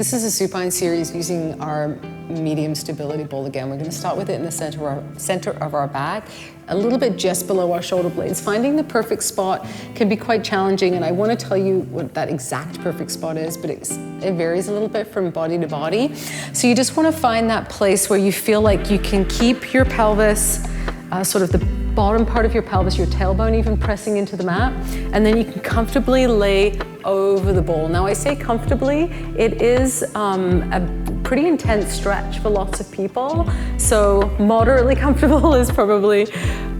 This is a supine series using our medium stability ball again. We're going to start with it in the center of our back, a little bit just below our shoulder blades. Finding the perfect spot can be quite challenging, and I want to tell you what that exact perfect spot is, but it varies a little bit from body to body. So you just want to find that place where you feel like you can keep your pelvis, sort of the bottom part of your pelvis, your tailbone even pressing into the mat, and then you can comfortably lay over the ball. Now I say comfortably, it is a pretty intense stretch for lots of people, so moderately comfortable is probably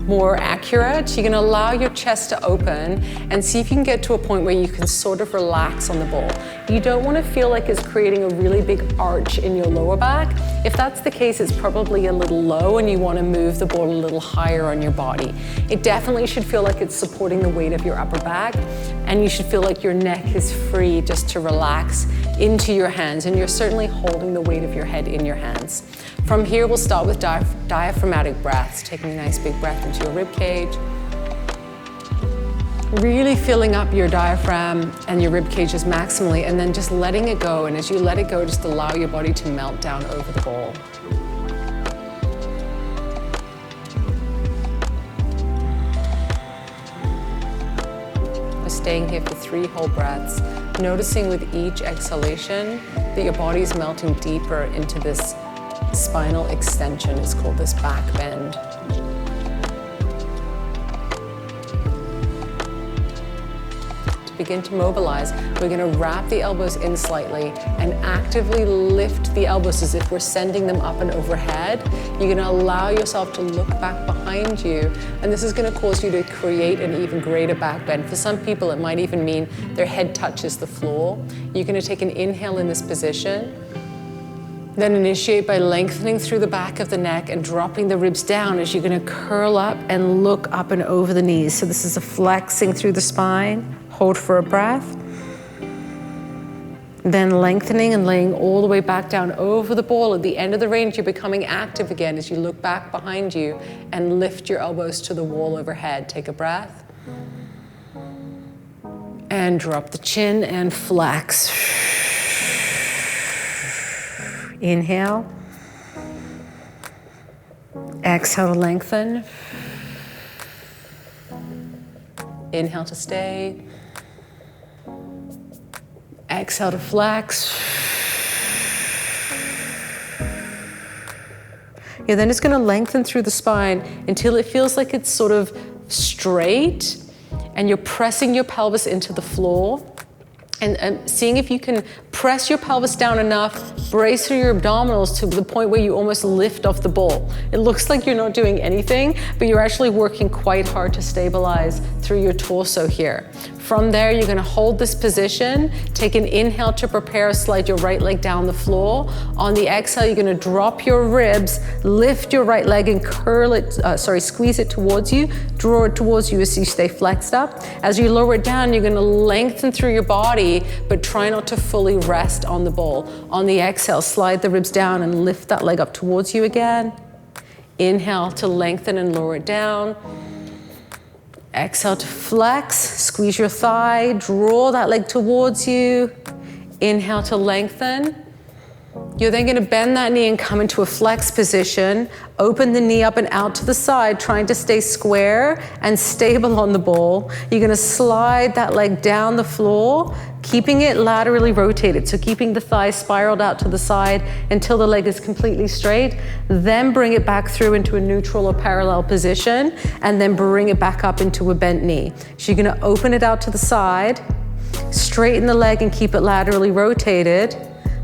more accurate. You're gonna allow your chest to open and see if you can get to a point where you can sort of relax on the ball. You don't wanna feel like it's creating a really big arch in your lower back. If that's the case, it's probably a little low and you wanna move the ball a little higher on your body. It definitely should feel like it's supporting the weight of your upper back, and you should feel like your neck is free just to relax into your hands, and you're certainly holding the weight of your head in your hands. From here, we'll start with diaphragmatic breaths, taking a nice big breath into your rib cage. Really filling up your diaphragm and your rib cages maximally, and then just letting it go. And as you let it go, just allow your body to melt down over the ball. We're staying here for 3 whole breaths, noticing with each exhalation that your body is melting deeper into this spinal extension. It's called this back bend. To begin to mobilize, we're going to wrap the elbows in slightly and actively lift the elbows as if we're sending them up and overhead. You're going to allow yourself to look back behind you, and this is going to cause you to create an even greater back bend. For some people, it might even mean their head touches the floor. You're going to take an inhale in this position. Then initiate by lengthening through the back of the neck and dropping the ribs down as you're going to curl up and look up and over the knees. So this is a flexing through the spine. Hold for a breath. Then lengthening and laying all the way back down over the ball. At the end of the range, you're becoming active again as you look back behind you and lift your elbows to the wall overhead. Take a breath. And drop the chin and flex. Inhale. Exhale to lengthen. Inhale to stay. Exhale to flex. You're then just going to lengthen through the spine until it feels like it's sort of straight and you're pressing your pelvis into the floor. And seeing if you can press your pelvis down enough, brace through your abdominals to the point where you almost lift off the ball. It looks like you're not doing anything, but you're actually working quite hard to stabilize through your torso here. From there, you're gonna hold this position, take an inhale to prepare, slide your right leg down the floor. On the exhale, you're gonna drop your ribs, lift your right leg and squeeze it towards you, draw it towards you as you stay flexed up. As you lower it down, you're gonna lengthen through your body, but try not to fully rest on the ball. On the exhale, slide the ribs down and lift that leg up towards you again. Inhale to lengthen and lower it down. Exhale to flex, squeeze your thigh, draw that leg towards you. Inhale to lengthen. You're then going to bend that knee and come into a flex position. Open the knee up and out to the side, trying to stay square and stable on the ball. You're going to slide that leg down the floor, keeping it laterally rotated. So keeping the thigh spiraled out to the side until the leg is completely straight. Then bring it back through into a neutral or parallel position, and then bring it back up into a bent knee. So you're going to open it out to the side, straighten the leg and keep it laterally rotated.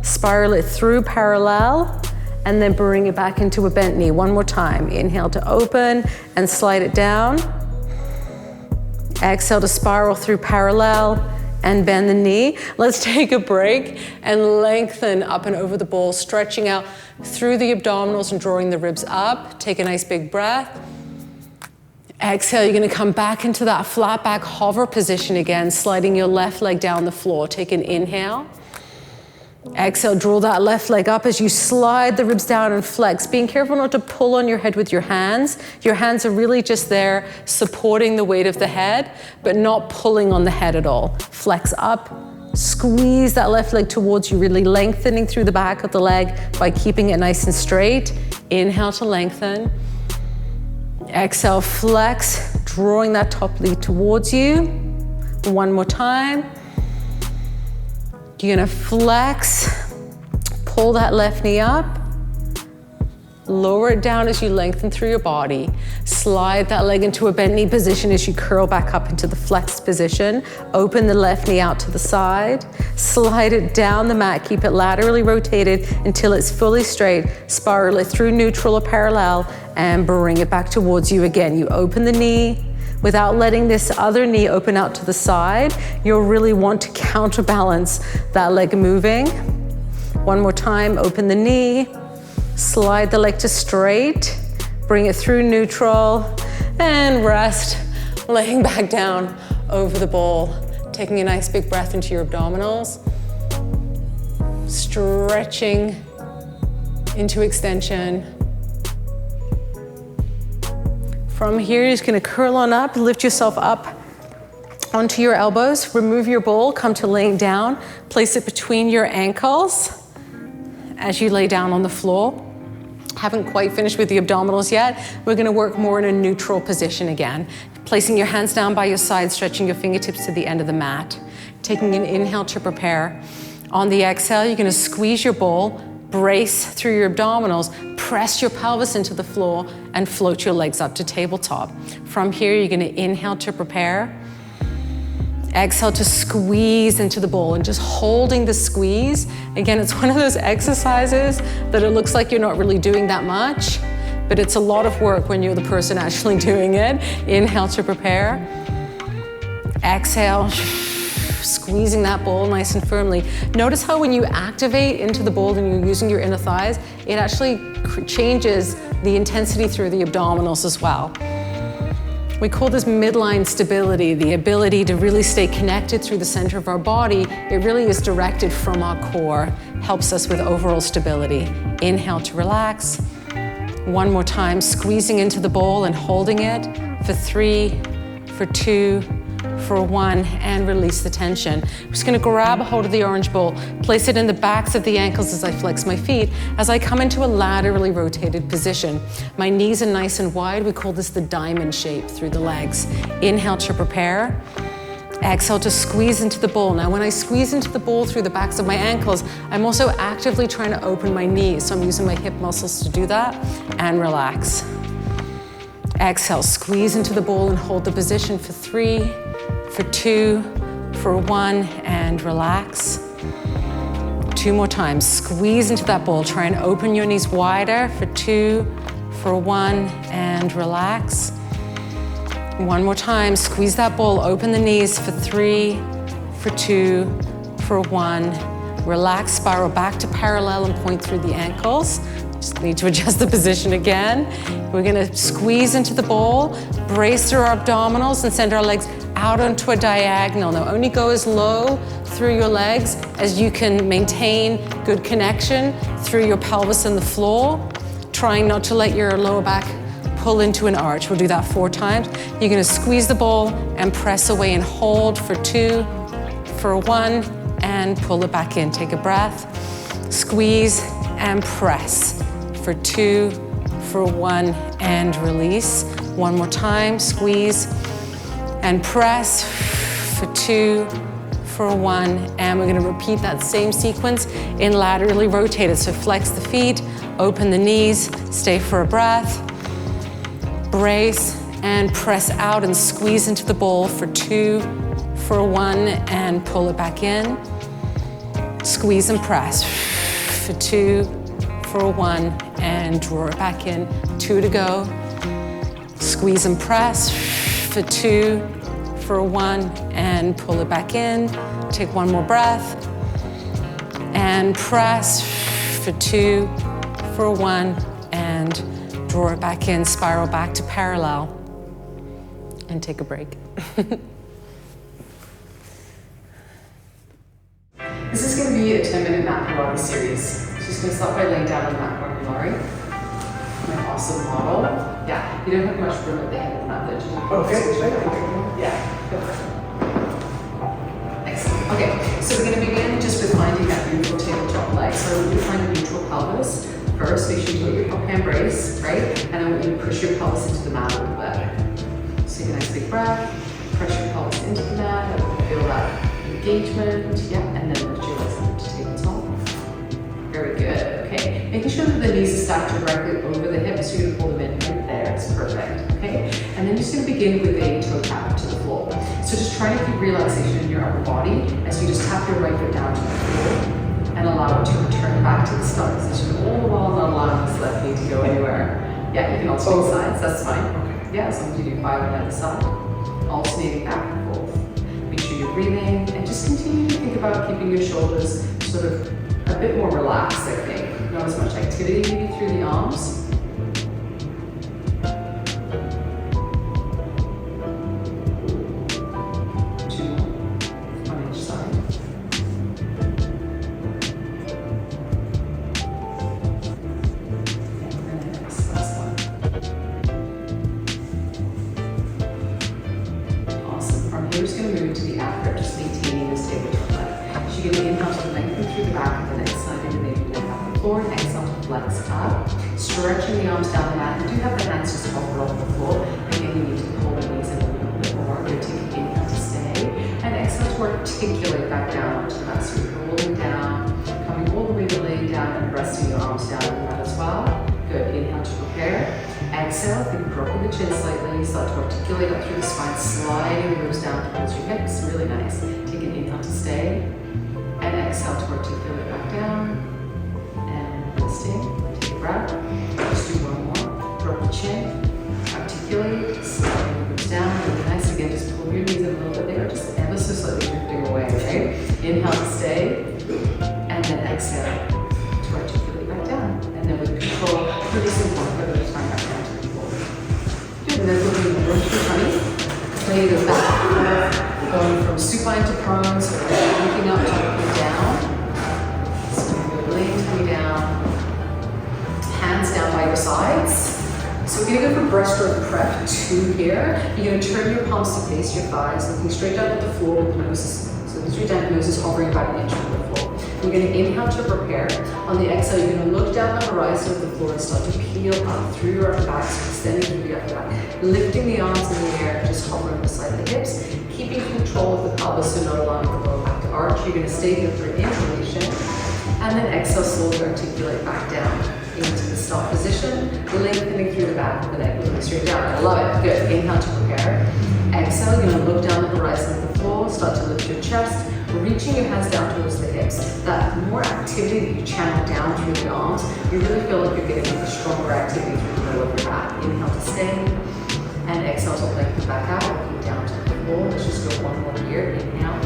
Spiral it through parallel, and then bring it back into a bent knee. One more time. Inhale to open and slide it down. Exhale to spiral through parallel and bend the knee. Let's take a break and lengthen up and over the ball, stretching out through the abdominals and drawing the ribs up. Take a nice big breath. Exhale, you're gonna come back into that flat back hover position again, sliding your left leg down the floor. Take an inhale. Exhale, draw that left leg up as you slide the ribs down and flex. Being careful not to pull on your head with your hands. Your hands are really just there supporting the weight of the head, but not pulling on the head at all. Flex up, Squeeze that left leg towards you, really lengthening through the back of the leg by keeping it nice and straight. Inhale to lengthen. Exhale, flex, drawing that top leg towards you. One more time. You're gonna flex, pull that left knee up. Lower it down as you lengthen through your body. Slide that leg into a bent knee position as you curl back up into the flexed position. Open the left knee out to the side. Slide it down the mat. Keep it laterally rotated until it's fully straight. Spiral it through neutral or parallel and bring it back towards you again. You open the knee without letting this other knee open out to the side. You'll really want to counterbalance that leg moving. One more time, open the knee. Slide the leg to straight, bring it through neutral, and rest, laying back down over the bowl. Taking a nice big breath into your abdominals. Stretching into extension. From here, you're just gonna curl on up, lift yourself up onto your elbows, remove your bowl, come to laying down, place it between your ankles as you lay down on the floor. Haven't quite finished with the abdominals yet. We're gonna work more in a neutral position again. Placing your hands down by your side, stretching your fingertips to the end of the mat. Taking an inhale to prepare. On the exhale, you're gonna squeeze your bowl, brace through your abdominals, press your pelvis into the floor, and float your legs up to tabletop. From here, you're gonna inhale to prepare. Exhale to squeeze into the bowl and just holding the squeeze. Again, it's one of those exercises that it looks like you're not really doing that much, but it's a lot of work when you're the person actually doing it. Inhale to prepare. Exhale, squeezing that bowl nice and firmly. Notice how when you activate into the bowl and you're using your inner thighs, it actually changes the intensity through the abdominals as well. We call this midline stability, the ability to really stay connected through the center of our body. It really is directed from our core, helps us with overall stability. Inhale to relax. One more time, squeezing into the bowl and holding it for 3, for 2, for 1, and release the tension. I'm just gonna grab a hold of the orange bowl, place it in the backs of the ankles as I flex my feet, as I come into a laterally rotated position. My knees are nice and wide. We call this the diamond shape through the legs. Inhale to prepare. Exhale to squeeze into the bowl. Now, when I squeeze into the bowl through the backs of my ankles, I'm also actively trying to open my knees. So I'm using my hip muscles to do that, and relax. Exhale, squeeze into the bowl and hold the position for 3, for 2, for 1, and relax. 2 more times. Squeeze into that bowl. Try and open your knees wider for 2, for 1, and relax. 1 more time. Squeeze that bowl. Open the knees for 3, for 2, for 1. Relax, spiral back to parallel and point through the ankles. Just need to adjust the position again. We're gonna squeeze into the bowl, brace through our abdominals, and send our legs out onto a diagonal. Now only go as low through your legs as you can maintain good connection through your pelvis and the floor, trying not to let your lower back pull into an arch. We'll do that 4 times. You're gonna squeeze the bowl and press away and hold for 2, for 1, and pull it back in. Take a breath, squeeze and press for 2, for 1, and release. 1 more time, squeeze and press for 2, for 1, and we're gonna repeat that same sequence in laterally rotated. So flex the feet, open the knees, stay for a breath, brace and press out and squeeze into the bowl for 2, for 1, and pull it back in. Squeeze and press for 2, for 1, and draw it back in. 2 to go. Squeeze and press for 2, for 1, and pull it back in. Take 1 more breath. And press for 2, for 1, and draw it back in. Spiral back to parallel. And take a break. This is going to be a 10-minute mat Pilates series. Just going to start by laying down on mat Pilates. My awesome model. Yeah, you don't have much room at the head of the mat there. Just Okay. yeah, go for it. Excellent. Okay, So we're going to begin just with finding that neutral tabletop leg. So I want you to find a neutral pelvis first. Make sure you put your hand brace, right? And I want you to push your pelvis into the mat a little bit. So take a nice big breath, press your pelvis into the mat, and feel that engagement. Yeah, and then lift your legs up to tabletop. Very good. Okay, making sure that the knees are stacked directly over the hips. So you're going to pull them in right there. It's perfect. Okay, and then you're just going to begin with a toe tap to the floor. So just try to keep relaxation in your upper body as you just tap your right foot down to the floor and allow it to return back to the start position, all the while not allowing this left knee to go anywhere. Yeah, you can also do sides, that's fine. Okay. Yeah, as long as you do 5 on either side, alternating back and forth. Make sure you're breathing and just continue to think about keeping your shoulders sort of a bit more relaxed, I think. Not as much activity maybe through the arms. We're just going to move to the out grip, just maintaining this tabletop leg. So you're going to inhale to lengthen through the back of the neck, sliding the navel neck off the floor, and exhale to flex up. Stretching the arms down the mat. You do have the hands just hover off the floor. Again, you need to pull the knees in a little bit more. You're taking inhale to stay, and exhale to articulate back down onto the mat. So you're rolling down, coming all the way to laying down and resting your arms down on the mat as well. Good. Inhale to prepare. Exhale, think dropping the chin slightly, start to articulate up through the spine, sliding the ribs down towards your hips, really nice. Take an inhale to stay, and exhale to articulate back down, and resting, take a breath, just do one more, drop the chin, articulate, sliding the ribs down, really nice. Again, just pull your knees in a little bit there, just ever so slightly drifting away, right? Inhale to stay, and then exhale to articulate back down, and then with control, releasing one foot at a time back down. And then looking at the funny, laying the back, going from supine to prone, so we're looking up to looking down. So we're laying tummy down, hands down by your sides. So we're going to go for breaststroke prep 2 here. You're going to turn your palms to face your thighs, looking straight down at the floor with the noses. So the straight down, the nose is hovering about an inch from the floor. We're going to inhale to prepare. On the exhale, you're going to look down the horizon of the floor and start to peel up through your upper back, so extending through the upper back. Lifting the arms in the air, just hovering beside the hips. Keeping control of the pelvis, so not allowing the lower back to arch. You're going to stay here for inhalation. And then exhale, slowly articulate back down into the stop position. Lengthening through the back of the neck, moving straight down. I love it. Good. Inhale to prepare. Exhale, you're going to look down the horizon of the floor, start to lift your chest. Reaching your hands down towards the hips. That more activity that you channel down through the arms, you really feel like you're getting a stronger activity through the middle of your back. Inhale to stay, and exhale to lengthen back out, looking down to the floor. Let's just go one more here. Inhale.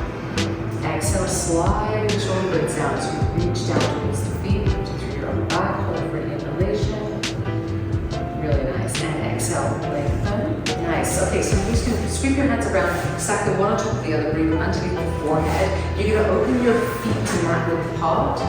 Exhale, slide the shoulder blades down as you reach down towards the feet, through your upper back, hold for an inhalation. Really nice. And exhale, lengthen. Nice. Okay, so you're just going to sweep your hands around, stack them one on top of the other, bring them underneath the forehead. You're going to open your feet to mat width apart,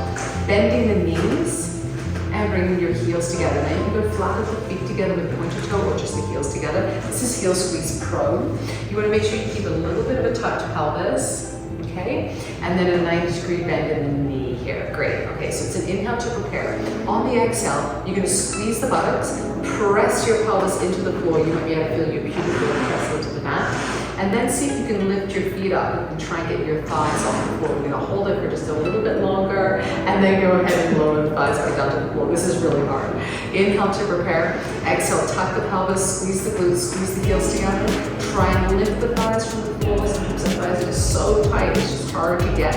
bending the knees, and bringing your heels together. Now you can go flat with the feet together with pointer toe or just the heels together. This is heel squeeze prone. You want to make sure you keep a little bit of a tucked pelvis, okay? And then a 90-degree bend in the knee here. Great. Okay, so it's an inhale to prepare. On the exhale, you're going to squeeze the buttocks, press your pelvis into the floor. You might be able to feel your pubic bone press into the mat. And then see if you can lift your feet up and try and get your thighs off the floor. We're going to hold it for just a little bit longer, and then go ahead and lower the thighs back down to the floor. This is really hard. Inhale to prepare. Exhale, tuck the pelvis, squeeze the glutes, squeeze the heels together. Try and lift the thighs from the floor. Sometimes the thighs are just so tight, it's just hard to get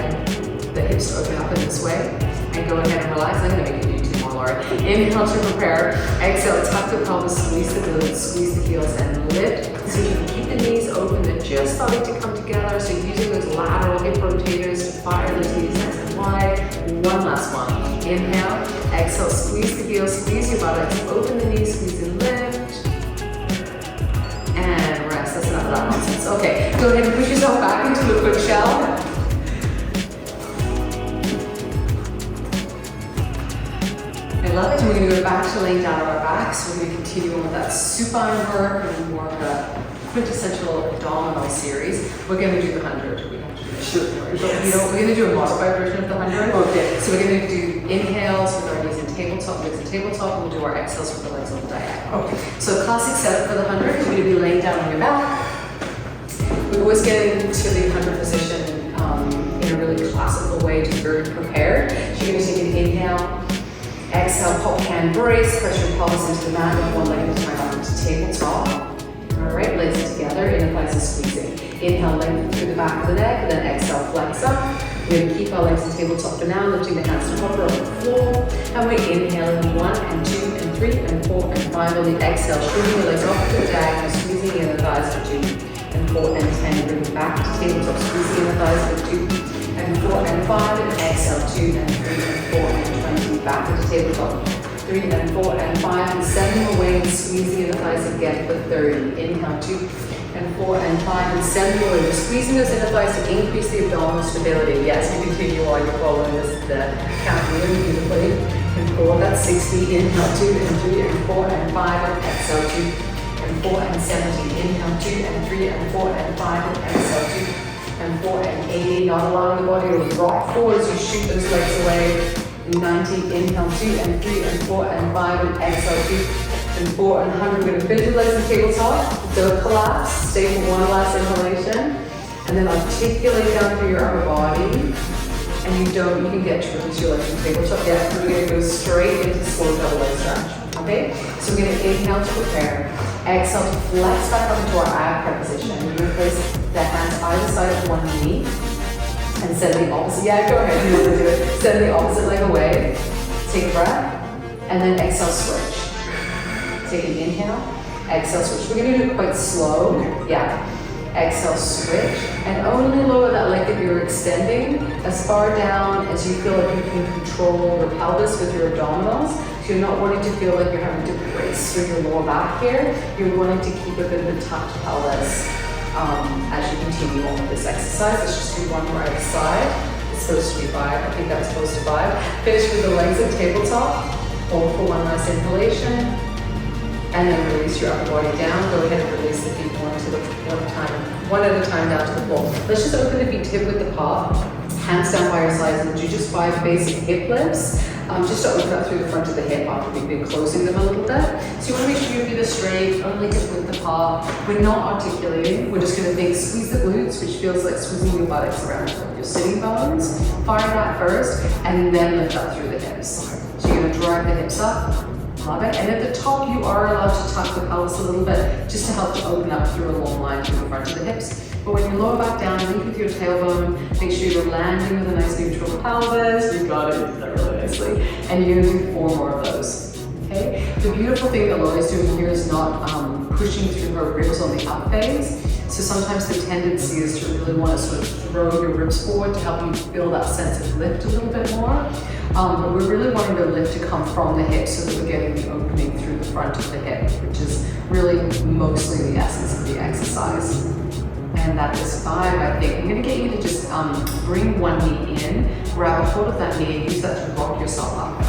the hips to open up in this way. And go ahead and relax. I'm going to make you do 2 more, Laura. Inhale to prepare. Exhale, tuck the pelvis, squeeze the glutes, squeeze the heels, and lift. So you can keep the knees open. They're just starting to come together. So using those lateral hip rotators to fire those knees nice and wide. One last one. Inhale. Exhale, squeeze the heels, squeeze your buttocks, open the knees, squeeze and lift. And rest. That's enough of that nonsense. Okay, go ahead and push yourself back into a quick shell. I love it. And we're going to go back to laying down on our backs. We're going to continue on with that supine work and more of the quintessential abdominal series. We're going to do the 100. We have to do it. Sure. But you know, we're going to do a modified version of the 100. Okay. So we're going to do inhales with our knees in tabletop, legs in tabletop, and we'll do our exhales with the legs on the diagonal. Okay. So classic setup for the 100, you're going to be laying down on your back. We always get into the 100 position in a really classical way to be very prepared. So you're going to take an inhale, exhale, pop hand brace, press your pelvis into the mat with one leg at a time up into tabletop. All right, legs together, inner thighs are squeezing. Inhale, lengthen through the back of the neck, and then exhale, flex up. We're going to keep our legs in tabletop for now, lifting the hands to hover on the floor. And we're inhaling 1 and 2 and 3 and 4 and 5. On the exhale, shooting the legs off to the diagonal, squeezing the inner thighs for 2 and 4 and 10. Bring it back to tabletop, squeezing the inner thighs for 2 and 4 and 5. And exhale, 2 and 3 and 4 and 20. Back into tabletop. 3 and 4 and 5 and 7 away and squeezing inner thighs again for 30. Inhale, 2 and 4 and 5 and 7 away. We're squeezing those inner thighs to increase the abdominal stability. Yes, you continue while you're following the count really beautifully. And 4, that's 60. Inhale, 2 and 3 and 4 and 5 and exhale, 2 and 4 and 70. Inhale, 2 and 3 and 4 and 5 and exhale, 2 and 4 and 80. Not allowing the body to rock forward as you shoot those legs away. 90, inhale, 2 and 3 and 4 and 5 and exhale, 2 and 4 and 100. We're going to bend your legs in tabletop, don't collapse, stay for one last inhalation, and then articulate down through your upper body. And you can get to release your legs in tabletop. Yeah, we're going to go straight into slow double leg stretch. Okay, so we're going to inhale to prepare, exhale to flex back up into our ab position. We're going to place the hands either side of one knee. And send the opposite, yeah, go ahead, you want to do it. Send the opposite leg away. Take a breath, and then exhale, switch. Take an inhale, exhale, switch. We're going to do it quite slow, yeah. Exhale, switch, and only lower that leg that you're extending as far down as you feel like you can control your pelvis with your abdominals. So you're not wanting to feel like you're having to brace through your lower back here. You're wanting to keep a bit of a tucked pelvis. As you continue on with this exercise. Let's just do one right side. It's supposed to be 5. I think that's supposed to 5. Finish with the legs at tabletop. Hold for one last inhalation. And then release your upper body down. Go ahead and release the feet one at a time down to the floor. Let's just open the feet hip width apart. Hands down by your sides and do just 5 basic hip lifts. Just to open up through the front of the hip after we've been closing them a little bit. So you want to make sure your feet are straight, only hip width apart. We're not articulating. We're just going to think squeeze the glutes, which feels like squeezing your buttocks around your sitting bones. Find that first, and then lift up through the hips. So you're going to drive the hips up. Love it. And at the top, you are allowed to tuck the pelvis a little bit, just to help to open up through a long line through the front of the hips. But when you lower back down, link with your tailbone, make sure you're landing with a nice neutral pelvis. You got it, you did that really nicely. And you're gonna do 4 more of those, okay? The beautiful thing that Lori's doing here is not pushing through her ribs on the up phase. So sometimes the tendency is to really want to sort of throw your ribs forward to help you feel that sense of lift a little bit more. But we're really wanting the lift to come from the hip so that we're getting the opening through the front of the hip, which is really mostly the essence of the exercise. And that is 5, I think. I'm going to get you to just bring one knee in, grab a hold of that knee, and use that to rock yourself up.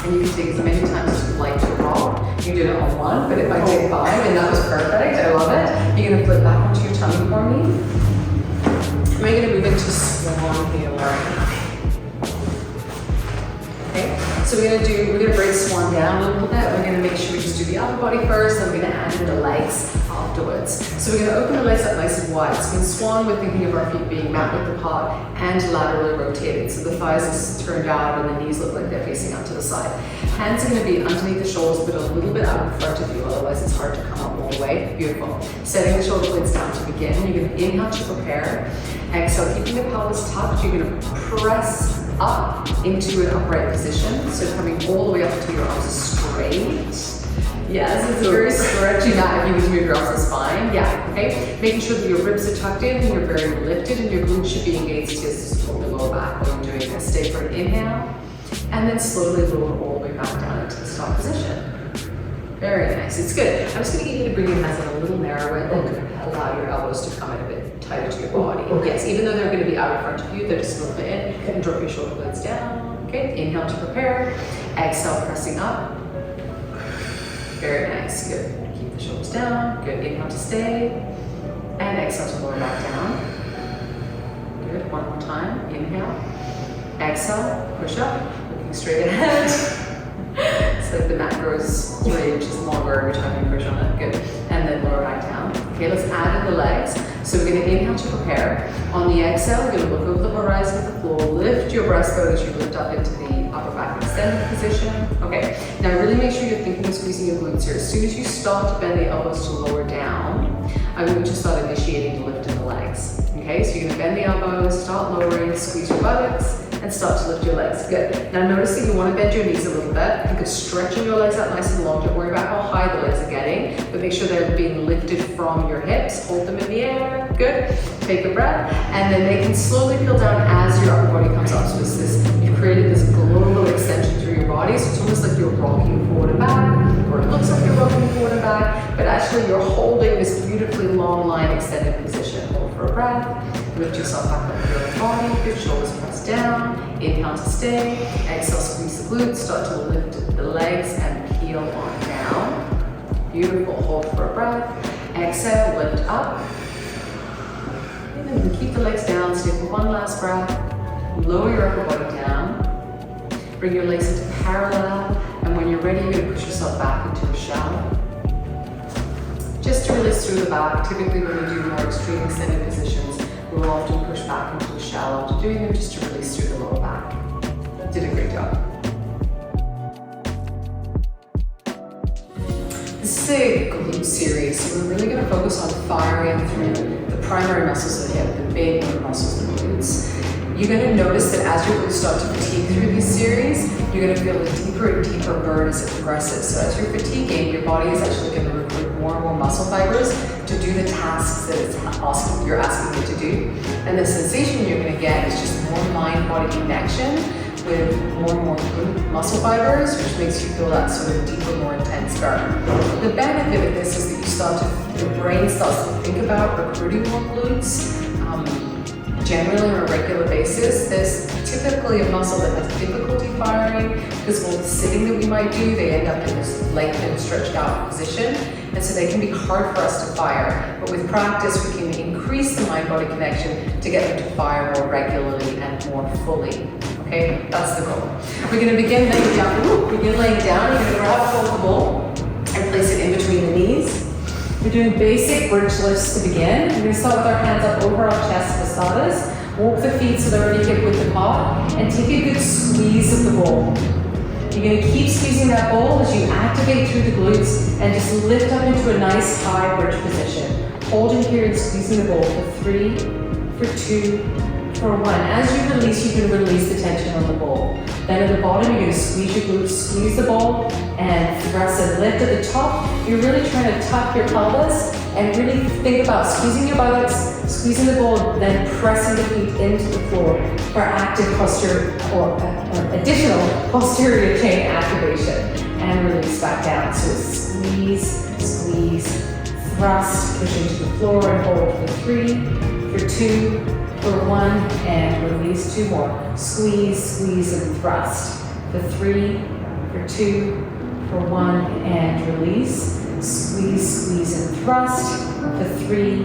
And you can take as many times as you'd like to rock. You did it on 1, but if I take 5, and that was perfect, I love it. You're going to flip back onto your tummy for me. And we're going to move into swan here. Okay, so we're going to break swan down a little bit. We're going to make sure we just do the upper body first, and we're going to add in the legs afterwards. So we're going to open the legs up nice and wide. So in swan, we're thinking of our feet being mat width apart and laterally rotated. So the thighs are turned out and the knees look like they're facing out to the side. Hands are going to be underneath the shoulders, but a little bit out in front of you, otherwise it's hard to come up all the way. Beautiful. Setting the shoulder blades down to begin. You're going to inhale to prepare. Exhale, keeping the pelvis tucked. You're going to press up into an upright position. So coming all the way up until your arms are straight. Yes, it's very stretchy. Now, if you need to move your arms to spine, yeah, okay. Making sure that your ribs are tucked in and you're very lifted and your glutes should be engaged to support the lower back while you're doing this. Stay for an inhale, and then slowly lower all the way back down into the stop position. Very nice, it's good. I'm just going to get you to bring your hands in a little narrower and allow your elbows to come in a bit tighter to your body. Okay. Yes, even though they're going to be out in front of you, they're just a little bit in. And drop your shoulder blades down. Okay, inhale to prepare. Exhale, pressing up. Very nice, good. Keep the shoulders down. Good, inhale to stay. And exhale to lower back down. Good, one more time. Inhale. Exhale, push up, looking straight ahead. It's like the mat grows 3 inches longer every time you push on it. Good. And then lower back down. Okay, let's add in the legs. So we're going to inhale to prepare. On the exhale, we're going to look over the horizon of the floor, lift your breastbone as you lift up into the upper back extended position. Okay, now really make sure you're thinking of squeezing your glutes here. As soon as you start to bend the elbows to lower down, I'm going to start initiating the lift in the legs. Okay, so you're going to bend the elbows, start lowering, squeeze your buttocks, and start to lift your legs. Good. Now notice that you want to bend your knees a little bit. Think of stretching your legs out nice and long. Don't worry about how high the legs are getting, but make sure they're being lifted from your hips. Hold them in the air. Good. Take a breath, and then they can slowly peel down as your upper body comes up. So it's this, you've created this global extension through your body. So it's almost like you're rocking forward and back, or it looks like you're rocking forward and back, but actually you're holding this beautifully long line extended position. Hold for a breath. Lift yourself back up your own body, good, shoulders press down, inhale to stay, exhale, squeeze the glutes, start to lift the legs and peel on down. Beautiful, hold for a breath, exhale, lift up, and then keep the legs down, stay for one last breath, lower your upper body down, bring your legs into parallel, and when you're ready, you're going to push yourself back into a shallow. Just to release through the back, typically when we do more extreme extended positions, we'll often push back into a shallow after doing them just to release through the lower back. You did a great job. This is a glute series, so we're really going to focus on firing through the primary muscles of the hip, the big motor muscles of the glutes. You're going to notice that as your glutes start to fatigue through this series, you're going to feel a deeper and deeper burn as it progresses. So as you're fatiguing, your body is actually going to recruit more and more muscle fibers to do the tasks that you're asking it to do. And the sensation you're going to get is just more mind-body connection with more and more glute muscle fibers, which makes you feel that sort of deeper, more intense burn. The benefit of this is that your brain starts to think about recruiting more glutes. Generally on a regular basis, there's typically a muscle that has difficulty firing because of all the sitting that we might do. They end up in this lengthened, stretched out position, and so they can be hard for us to fire. But with practice, we can increase the mind-body connection to get them to fire more regularly and more fully. Okay, that's the goal. We're going to begin laying down. You're going to grab hold of the bowl and place it in between the knees. We're doing basic bridge lifts to begin. We're going to start with our hands up over our chest, pasadas. Walk the feet so they're already hip width apart, and take a good squeeze of the bowl. You're going to keep squeezing that bowl as you activate through the glutes and just lift up into a nice high bridge position. Holding here and squeezing the bowl for 3, for 2, for 1. As you release, you can release the tension on the bowl. Then at the bottom, you're going to squeeze your glutes, squeeze the bowl, and thrust and lift. At the top, you're really trying to tuck your pelvis and really think about squeezing your buttocks, squeezing the bowl, then pressing the feet into the floor for active posture or additional posterior chain activation. And release back down. So squeeze, squeeze, thrust, push into the floor and hold for 3, for 2, for 1, and release 2 more. Squeeze, squeeze, and thrust. For 3, for 2, for 1, and release. Squeeze, squeeze, and thrust. For 3,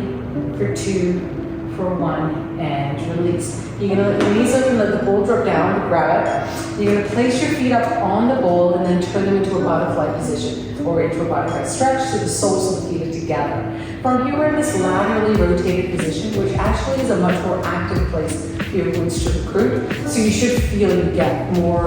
for 2, for 1, and release. You're going to let the knees open, let the bowl drop down, grab it. You're going to place your feet up on the bowl and then turn them into a butterfly position or into a butterfly stretch so the soles of the feet are together. From here, we're in this laterally rotated position, which actually is a much more active place for your glutes to recruit. So you should feel you get more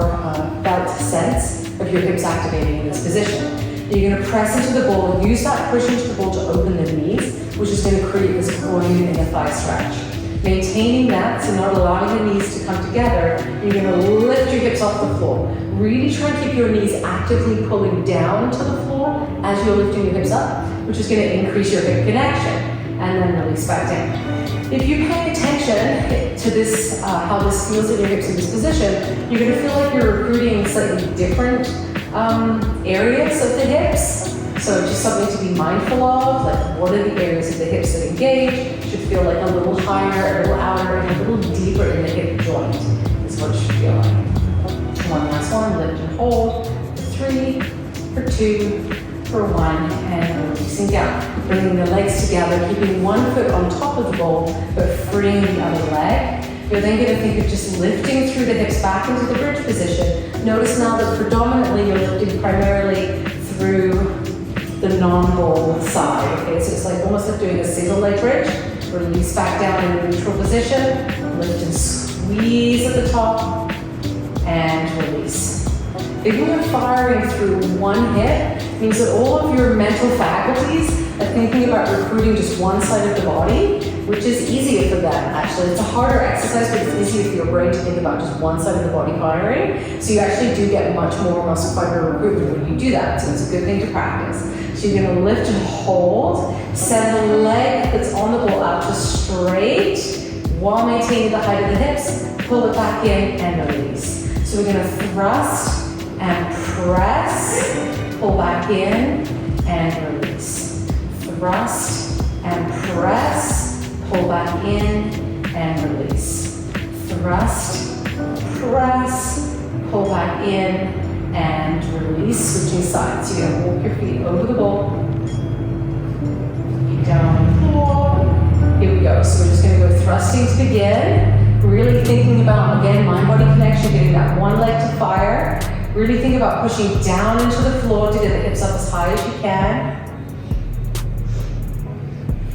felt sense of your hips activating in this position. You're going to press into the bowl, use that push into the bowl to open the knees, which is going to create this groin and a thigh stretch. Maintaining that, so not allowing the knees to come together, you're going to lift your hips off the floor. Really try and keep your knees actively pulling down to the floor as you're lifting your hips up, which is going to increase your hip connection, and then release back down. If you pay attention to this, how this feels in your hips in this position, you're going to feel like you're recruiting slightly different areas of the hips. So just something to be mindful of, like what are the areas of the hips that engage? Should feel like a little higher, a little outer, and a little deeper in the hip joint is what it should feel like. One last one, lift and hold. 3, for 2, for 1, and releasing down. Bringing the legs together, keeping one foot on top of the bowl, but freeing the other leg. You're then going to think of just lifting through the hips back into the bridge position. Notice now that predominantly you're lifting primarily through the non-bowl side. Okay, so it's like almost like doing a single leg bridge. Release back down in a neutral position. Lift and squeeze at the top, and release. If you're firing through one hip, means that all of your mental faculties are thinking about recruiting just one side of the body, which is easier for them actually. It's a harder exercise, but it's easier for your brain to think about just one side of the body firing. So you actually do get much more muscle fiber recruitment when you do that. So it's a good thing to practice. So you're gonna lift and hold, send the leg that's on the ball out to straight while maintaining the height of the hips, pull it back in and release. So we're gonna thrust and press, pull back in and release. Thrust and press, pull back in and release. Thrust, press, pull back in and release. Switching sides. You're gonna walk your feet over the bowl, feet down on the floor. Here we go. So we're just gonna go thrusting to begin. Really thinking about, again, mind-body connection, getting that one leg to fire. Really think about pushing down into the floor to get the hips up as high as you can.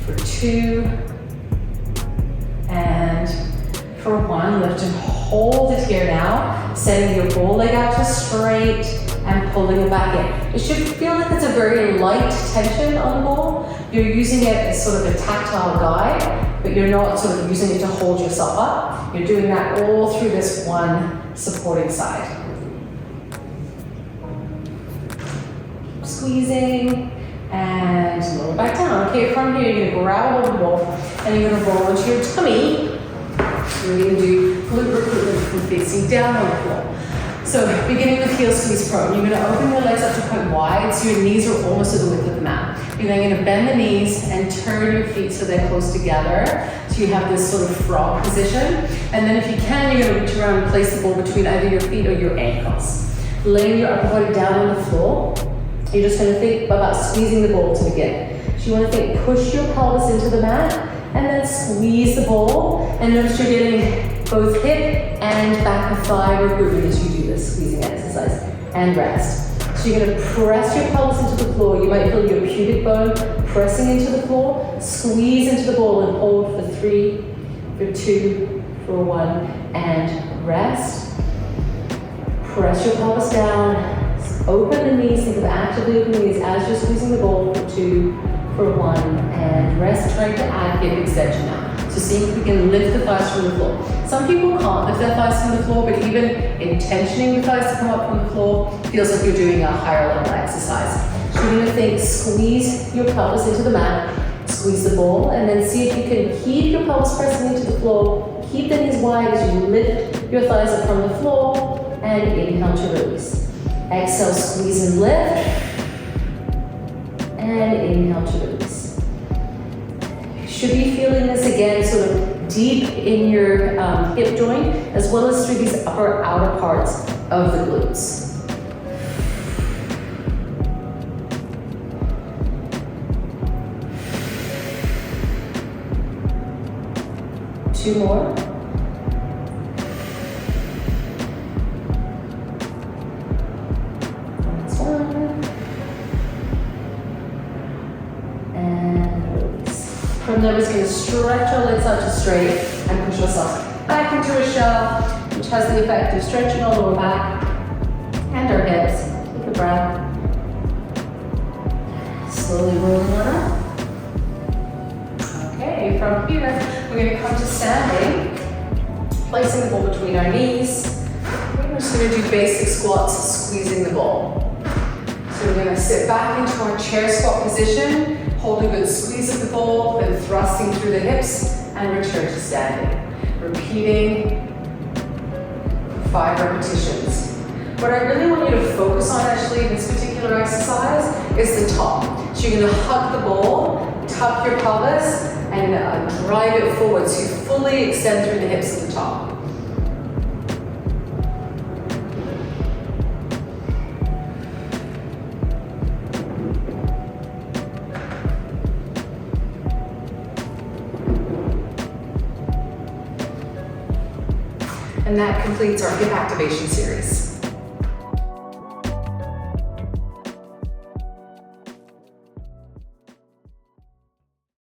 For 2, and for 1, lift and hold it here now. Setting your bowl leg out to straight and pulling it back in. It should feel like it's a very light tension on the bowl. You're using it as sort of a tactile guide, but you're not sort of using it to hold yourself up. You're doing that all through this one supporting side. Squeezing and lower back down. Okay, from here you're gonna grab hold of the bowl and you're gonna roll into your tummy. You're gonna do glute recruitment from facing down on the floor. So beginning with heel squeeze prone, you're gonna open your legs up to quite wide so your knees are almost at the width of the mat. You're then gonna bend the knees and turn your feet so they're close together. So you have this sort of frog position. And then if you can, you're gonna reach around and place the ball between either your feet or your ankles. Laying your upper body down on the floor. You're just going to think about squeezing the ball to begin. So you want to think, push your pelvis into the mat, and then squeeze the ball. And notice you're getting both hip and back of thigh recruitment as you do this squeezing exercise. And rest. So you're going to press your pelvis into the floor. You might feel your pubic bone pressing into the floor. Squeeze into the ball and hold for 3, for 2, for 1, and rest. Press your pelvis down. Open the knees, think of actively opening the knees as you're squeezing the ball for 2, for 1, and rest, trying to add hip extension now. So seeing if we can lift the thighs from the floor. Some people can't lift their thighs from the floor, but even intentioning the thighs to come up from the floor feels like you're doing a higher level exercise. So you're going to think, squeeze your pelvis into the mat, squeeze the ball, and then see if you can keep your pelvis pressing into the floor. Keep the knees wide as you lift your thighs up from the floor, and inhale to release. Exhale, squeeze and lift, and inhale to release. You should be feeling this again sort of deep in your hip joint, as well as through these upper outer parts of the glutes. Two more. From there, we're just going to stretch our legs out to straight and push ourselves back into a shell, which has the effect of stretching our lower back and our hips. Take a breath. Slowly rolling on up. Okay, from here, we're going to come to standing, placing the ball between our knees. We're just going to do basic squats, squeezing the ball. So we're going to sit back into our chair squat position. Hold a good squeeze of the ball, then thrusting through the hips and return to standing. Repeating 5 repetitions. What I really want you to focus on actually in this particular exercise is the top. So you're going to hug the ball, tuck your pelvis, and drive it forward so you fully extend through the hips at the top. And that completes our hip activation series.